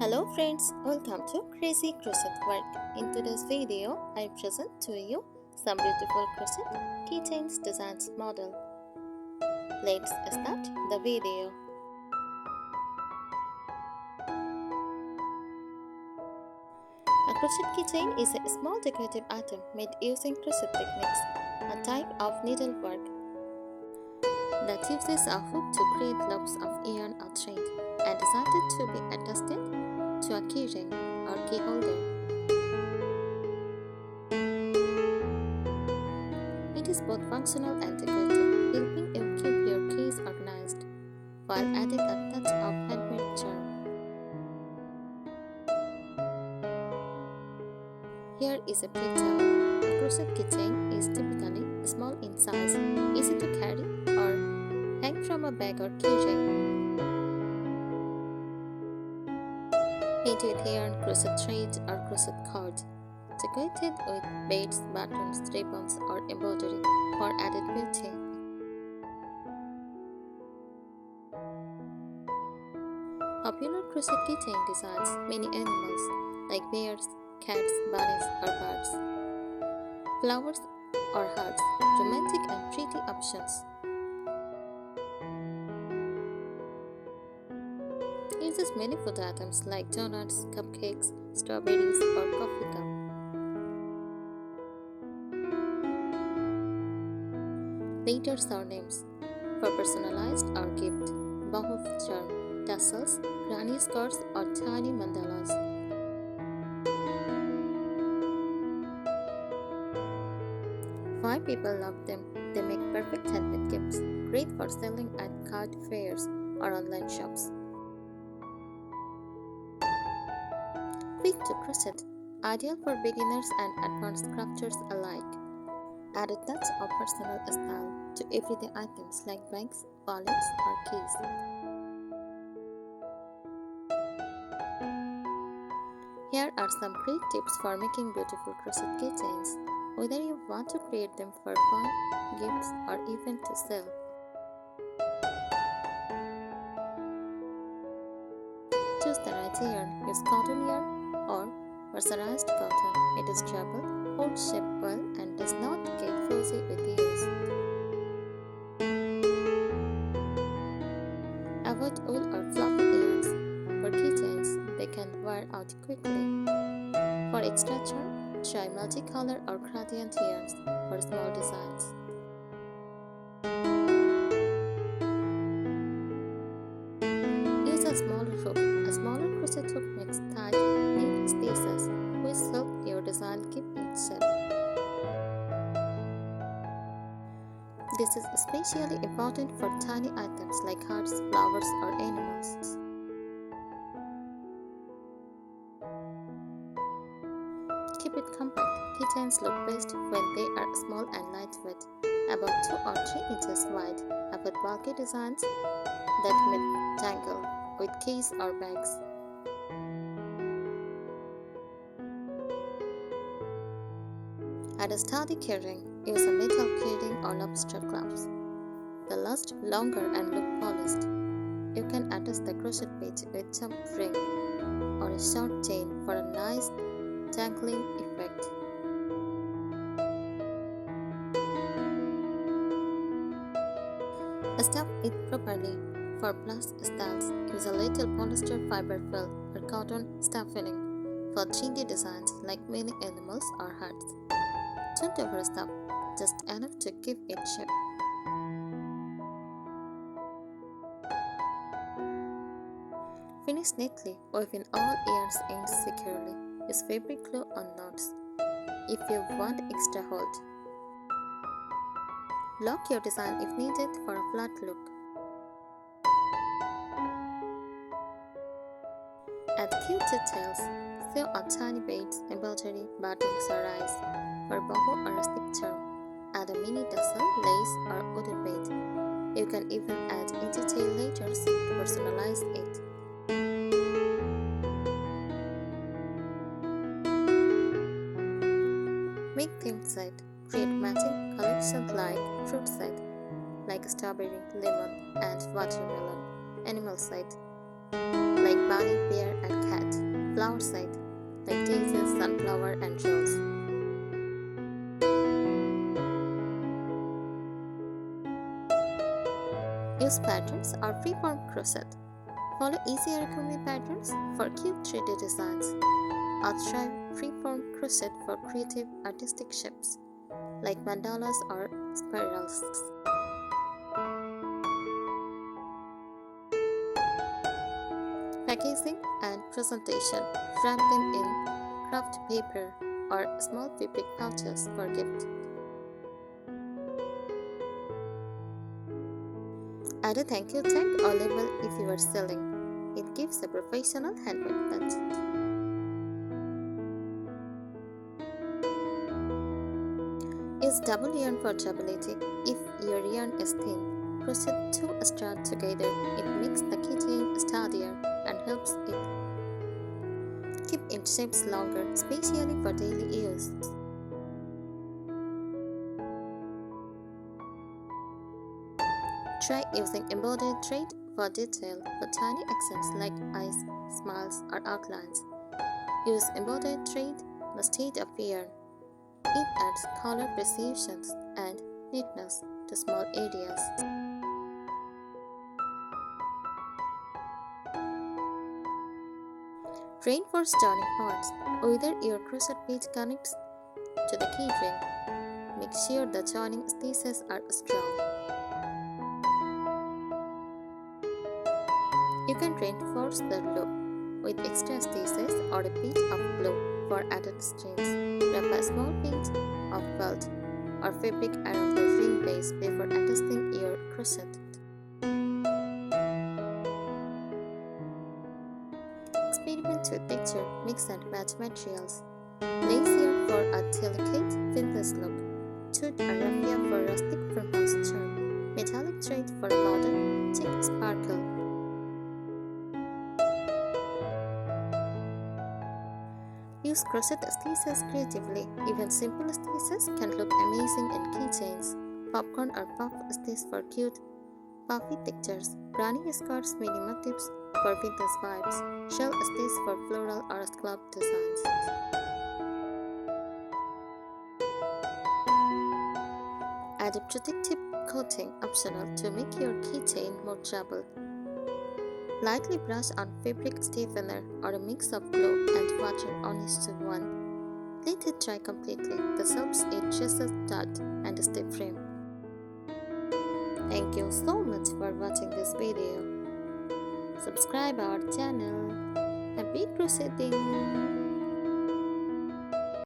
Hello friends, welcome to Crazy Crochet Work. In today's video, I present to you some beautiful crochet keychains designs model. Let's start the video. A crochet keychain is a small decorative item made using crochet techniques, a type of needlework that uses a hook to create loops of yarn or thread and designed to be adjusted to a keyring or key holder. It is both functional and decorative, helping you keep your keys organized while adding a touch of handmade charm. Here is a breakdown. A crochet keychain is typically small in size, easy to carry, or hang from a bag or keyring. Made with yarn, crochet thread, or crochet cord. Decorated with beads, buttons, ribbons, or embroidery for added beauty. Popular crochet keychain designs many animals like bears, cats, bunnies, or birds. Flowers or hearts, romantic and pretty options. Uses many food items like donuts, cupcakes, strawberries, or coffee cup. Letters or names for personalized or gift, boho charm, tassels, granny scarves, or tiny mandalas. Why people love them? They make perfect handmade gifts, great for selling at card fairs or online shops. Quick to crochet, ideal for beginners and advanced crafters alike. Add a touch of personal style to everyday items like bags, wallets, or keys. Here are some great tips for making beautiful crochet keychains, whether you want to create them for fun, gifts, or even to sell. Choose the right yarn. Use cotton yarn or mercerized cotton. It is durable, holds shape well, and does not get fuzzy with use. Avoid wool or fluffy yarns. For keychains, they can wear out quickly. For extra charm, try multicolor or gradient yarns for small designs. Use a smaller hook. A smaller crochet hook makes tight, neat spaces, which help your design keep its shape. This is especially important for tiny items like hearts, flowers, or animals. Keep it compact. Keychains look best when they are small and lightweight, about 2 or 3 inches wide. Avoid bulky designs that may tangle with keys or bags. Add a sturdy keyring. Use a metal keyring or lobster claws. They last longer and look polished. You can adjust the crochet pitch with some ring or a short chain for a nice dangling effect. Stuff it properly. For plus styles, use a little polyester fiber fill or cotton stuffing for 3D designs like mini animals or hearts. Don't overstuff, just enough to give it shape. Finish neatly, weaving all yarns ends securely. Use fabric glue on knots if you want extra hold. Lock your design if needed for a flat look. Add cute details. Sew on tiny beads, embroidery, buttons, or eyes for boho or rustic charm. Add a mini tassel, lace, or wooden bead. You can even add in detail letters to personalize it. Make themed set. Create matching collections like fruit set, like strawberry, lemon, and watermelon. Animal set, like bunny, bear, and cat. flower side, like daisies, sunflower, and rose. Use patterns or freeform crochet. Follow easy origami patterns for cute 3D designs. Or try freeform crochet for creative artistic shapes, like mandalas or spirals. Packaging and presentation. Wrap them in craft paper or small fabric pouches for gift. Add a thank you tag or label if you are selling. It gives a professional handmade touch. Use double yarn for durability. If your yarn is thin, crochet 2 strands together. It makes the keychain sturdier and helps it keep its shapes longer, especially for daily use. Try using embroidered thread for detail with tiny accents like eyes, smiles, or outlines. Use embroidered thread instead of yarn. It adds color precision and neatness to small areas. Reinforce joining parts. Whether your crochet page connects to the key ring, make sure the joining stitches are strong. You can reinforce the loop with extra stitches or a piece of glue for added strength. Wrap a small piece of felt or fabric around the ring base before adjusting your crochet. Experiment with texture, mix and match materials. Lace yarn for a delicate vintage look. Jute or raffia for rustic farmhouse charm. Metallic thread for a modern, chic sparkle. Use crochet stitches creatively. Even simple stitches can look amazing in keychains. Popcorn or puff stitch for cute, puffy textures. Granny skirts, mini motifs for vintage vibes. Shell stitch for floral or scallop designs. Add a protective coating optional to make your keychain more durable. Lightly brush on fabric stiffener or a mix of glue and water on each one. Let it dry completely. This helps it resist dirt and stay firm. Thank you so much for watching this video. Subscribe our channel. Happy crocheting!